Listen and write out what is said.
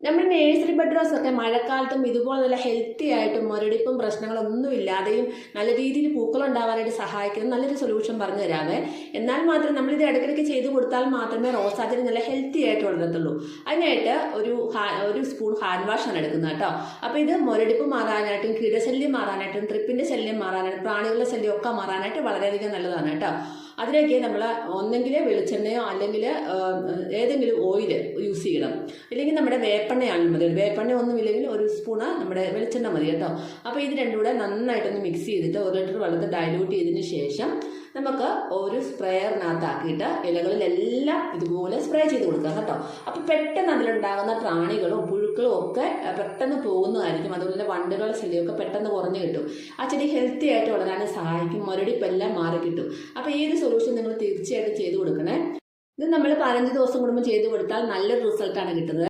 നമ്മുടെ nursery bud rose ഒക്കെ മഴക്കാലത്തും ഇതുപോലെ നല്ല ഹെൽത്തി ആയിട്ടും മുരടിപ്പും പ്രശ്നങ്ങളൊന്നും ഇല്ലാതെയും നല്ല രീതിയിൽ പൂക്കൾ ഉണ്ടാവാനായിട്ട് സഹായിക്കുന്ന നല്ലൊരു സൊല്യൂഷൻ പറഞ്ഞു തരാവേ. എന്നാൽ മാത്രം നമ്മളിത് ഇടയ്ക്കിടയ്ക്ക് ചെയ്ത് കൊടുത്താൽ മാത്രമേ റോസാച്ചെടി നല്ല ഹെൽത്തി ആയിട്ട് വളരത്തുള്ളൂ. അതിനായിട്ട് ഒരു സ്പൂൺ ഹാൻഡ് വാഷ് ആണ് എടുക്കുന്നത് കേട്ടോ. അപ്പോൾ ഇത് മുരടിപ്പ് മാറാനായിട്ടും കീടശല്യം മാറാനായിട്ടും ട്രിപ്പിന്റെ ശല്യം മാറാനായിട്ടും പ്രാണികളുടെ ശല്യം ഒക്കെ മാറാനായിട്ട് വളരെയധികം നല്ലതാണ് കേട്ടോ. അതിലേക്ക് നമ്മൾ ഒന്നെങ്കിൽ വെളിച്ചെണ്ണയോ അല്ലെങ്കിൽ ഏതെങ്കിലും ഓയിൽ യൂസ് ചെയ്യണം. ഇല്ലെങ്കിൽ നമ്മുടെ വേപ്പെണ്ണയാണെങ്കിലും മതി. വേപ്പെണ്ണ ഒന്നുമില്ലെങ്കിൽ ഒരു സ്പൂണ് നമ്മുടെ വെളിച്ചെണ്ണ മതി കേട്ടോ. അപ്പോൾ ഇത് രണ്ടും കൂടെ നന്നായിട്ടൊന്ന് മിക്സ് ചെയ്തിട്ട് 1 ലിറ്റർ വെള്ളത്തിൽ ഡൈല്യൂട്ട് ചെയ്തതിന് ശേഷം നമുക്ക് ഒരു സ്പ്രേയറിനകത്താക്കിയിട്ട് ഇലകളിലെല്ലാം ഇതുപോലെ സ്പ്രേ ചെയ്ത് കൊടുക്കാം കേട്ടോ. അപ്പോൾ പെട്ടെന്ന് അതിലുണ്ടാകുന്ന പ്രാണികളും പുഴുക്കളും ഒക്കെ പെട്ടെന്ന് പോകുന്നതായിരിക്കും. അതുപോലെ വണ്ടുകളുടെ ശല്യമൊക്കെ പെട്ടെന്ന് കുറഞ്ഞു കിട്ടും. ആ ചെടി ഹെൽത്തി ആയിട്ട് വളരാൻ സഹായിക്കും. മുരടിപ്പെല്ലാം മാറി കിട്ടും. അപ്പോൾ ഈ ഒരു സൊല്യൂഷൻ നിങ്ങൾ തീർച്ചയായിട്ടും ചെയ്ത് കൊടുക്കണേ. ഇത് നമ്മൾ 15 ദിവസം കൂടുമ്പോൾ ചെയ്ത് കൊടുത്താൽ നല്ലൊരു റിസൾട്ടാണ് കിട്ടുന്നത്.